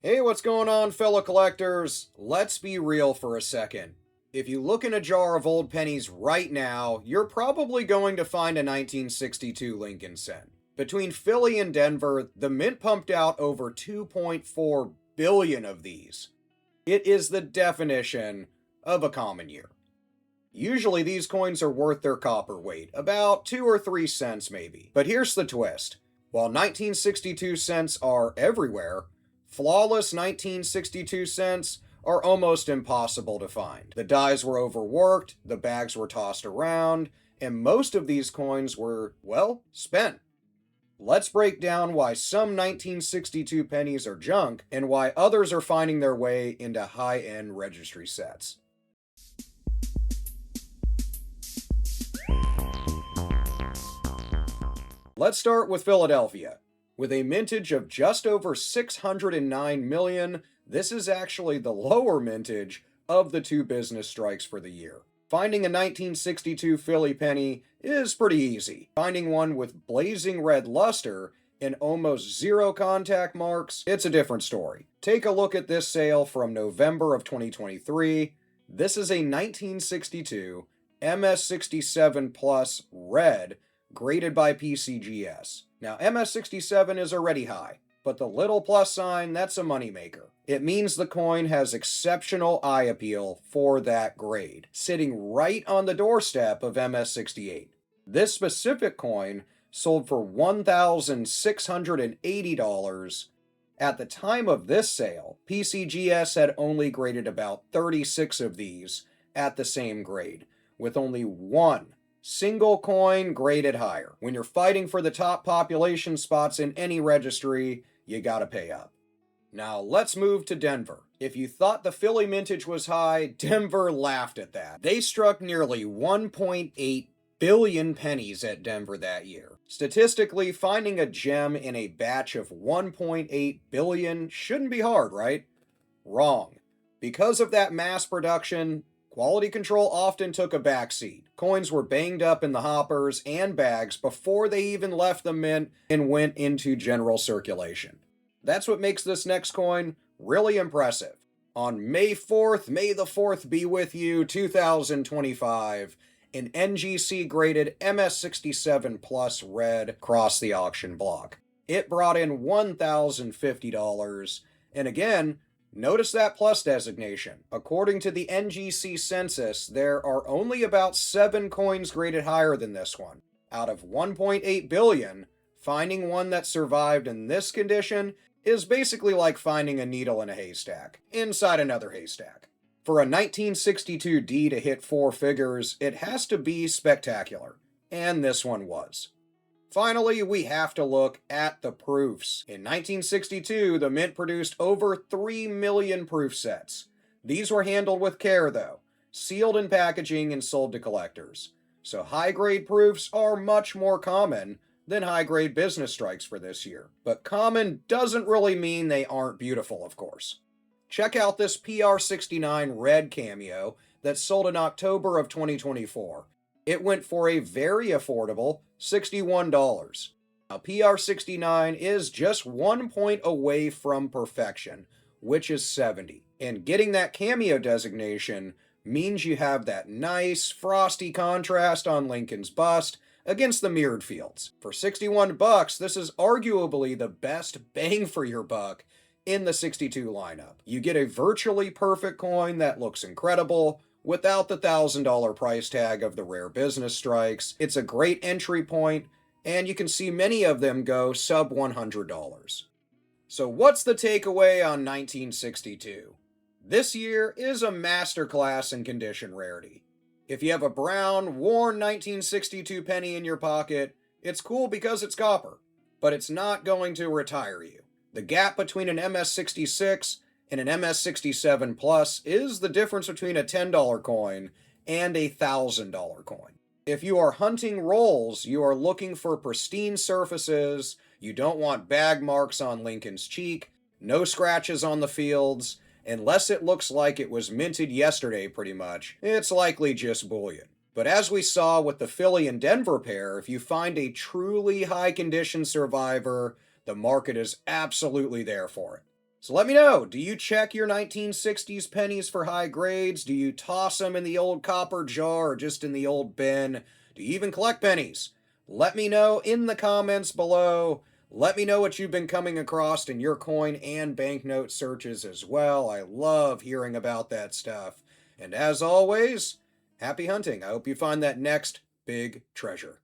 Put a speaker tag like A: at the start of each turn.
A: Hey, what's going on, fellow collectors? Let's be real for a second. If you look in a jar of old pennies right now, you're probably going to find a 1962 Lincoln cent. Between Philly and Denver, the mint pumped out over 2.4 billion of these. It is the definition of a common year. Usually these coins are worth their copper weight, about 2 or 3 cents maybe. But here's the twist. While 1962 cents are everywhere, flawless 1962 cents are almost impossible to find. The dies were overworked, the bags were tossed around, and most of these coins were, well, spent. Let's break down why some 1962 pennies are junk and why others are finding their way into high-end registry sets. Let's start with Philadelphia. With a mintage of just over 609 million, this is actually the lower mintage of the two business strikes for the year. Finding a 1962 Philly penny is pretty easy. Finding one with blazing red luster and almost zero contact marks, it's a different story. Take a look at this sale from November of 2023. This is a 1962 MS67 Plus red graded by PCGS. Now, MS67 is already high, but the little plus sign, that's a moneymaker. It means the coin has exceptional eye appeal for that grade, sitting right on the doorstep of MS68. This specific coin sold for $1,680. At the time of this sale, PCGS had only graded about 36 of these at the same grade, with only one single coin graded higher. When you're fighting for the top population spots in any registry, you gotta pay up. Now let's move to Denver. If you thought the Philly mintage was high, Denver laughed at that. They struck nearly 1.8 billion pennies at Denver that year. Statistically, finding a gem in a batch of 1.8 billion shouldn't be hard, right? Wrong. Because of that mass production, quality control often took a backseat. Coins were banged up in the hoppers and bags before they even left the mint and went into general circulation. That's what makes this next coin really impressive. On May 4th, May the 4th be with you, 2025, an NGC graded MS67 Plus red crossed the auction block. It brought in $1,050, and again, notice that plus designation. According to the NGC census, there are only about 7 coins graded higher than this one. Out of 1.8 billion, finding one that survived in this condition is basically like finding a needle in a haystack, inside another haystack. For a 1962 D to hit 4 figures, it has to be spectacular, and this one was. Finally, we have to look at the proofs. In 1962, the mint produced over 3 million proof sets. These were handled with care, though, sealed in packaging and sold to collectors. So high-grade proofs are much more common than high-grade business strikes for this year. But common doesn't really mean they aren't beautiful, of course. Check out this PR69 red cameo that sold in October of 2024. It went for a very affordable $61. Now, PR69 is just 1 point away from perfection, which is 70. And getting that cameo designation means you have that nice, frosty contrast on Lincoln's bust against the mirrored fields. For $61, this is arguably the best bang for your buck in the 62 lineup. You get a virtually perfect coin that looks incredible, without the $1,000 price tag of the rare business strikes. It's a great entry point, and you can see many of them go sub $100. So what's the takeaway on 1962? This year is a masterclass in condition rarity. If you have a brown, worn 1962 penny in your pocket, it's cool because it's copper, but it's not going to retire you. The gap between an MS66 and an MS67 Plus is the difference between a $10 coin and a $1,000 coin. If you are hunting rolls, you are looking for pristine surfaces, you don't want bag marks on Lincoln's cheek, no scratches on the fields, unless it looks like it was minted yesterday pretty much, it's likely just bullion. But as we saw with the Philly and Denver pair, if you find a truly high condition survivor, the market is absolutely there for it. So let me know, do you check your 1960s pennies for high grades? Do you toss them in the old copper jar or just in the old bin? Do you even collect pennies? Let me know in the comments below. Let me know what you've been coming across in your coin and banknote searches as well. I love hearing about that stuff. And as always, happy hunting. I hope you find that next big treasure.